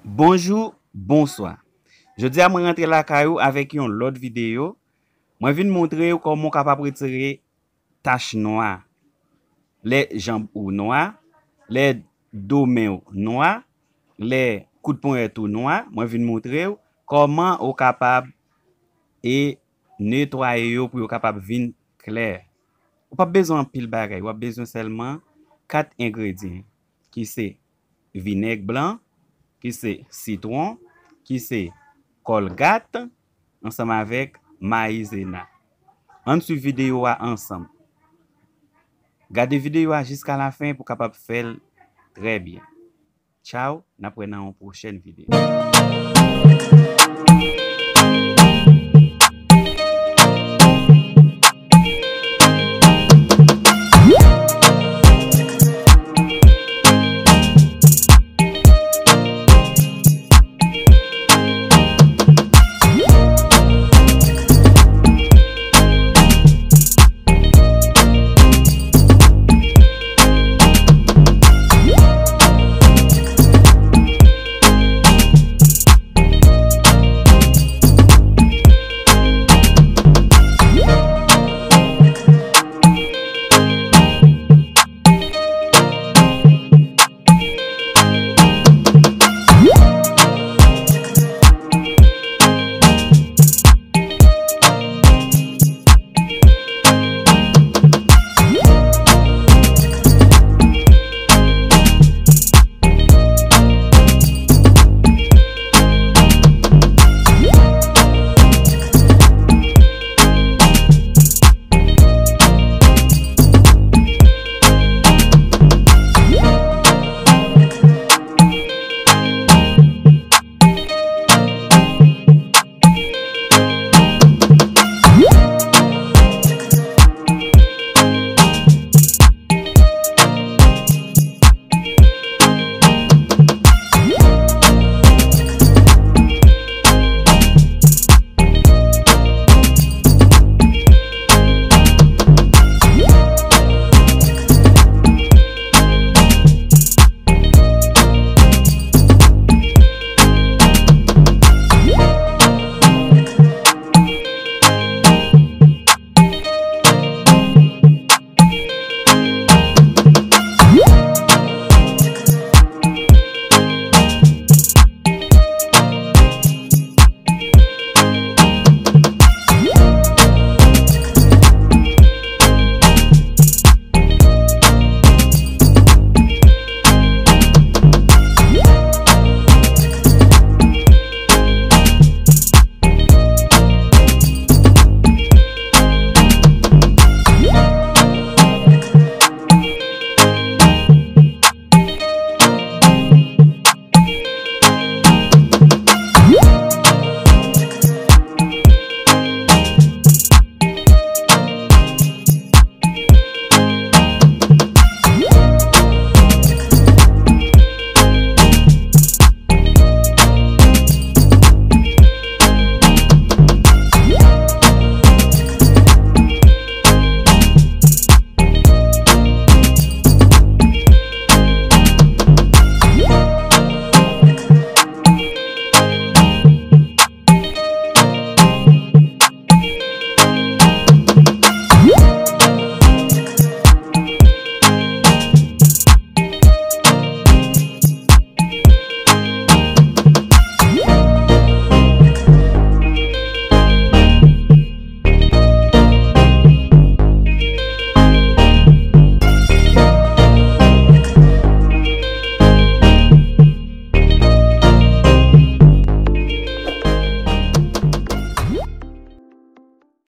Bonjour, bonsoir. Je dis à moi rentrer la caillou avec une autre vidéo. Moi viens montrer comment capable retirer taches noires, les jambes ou noires, les dos mains noirs, les coups de poing tout noirs. Moi viens montrer comment on capable et nettoyer yo pour capable vin clair. Ou pas besoin pile bagay, ou besoin seulement 4 ingrédients qui c'est vinaigre blanc, qui c'est citron, qui c'est colgate, ensemble avec maïzena. On suit vidéo ensemble. Gardez vidéo jusqu'à la fin pour capable faire très bien. Ciao, n'apprenons une prochaine vidéo.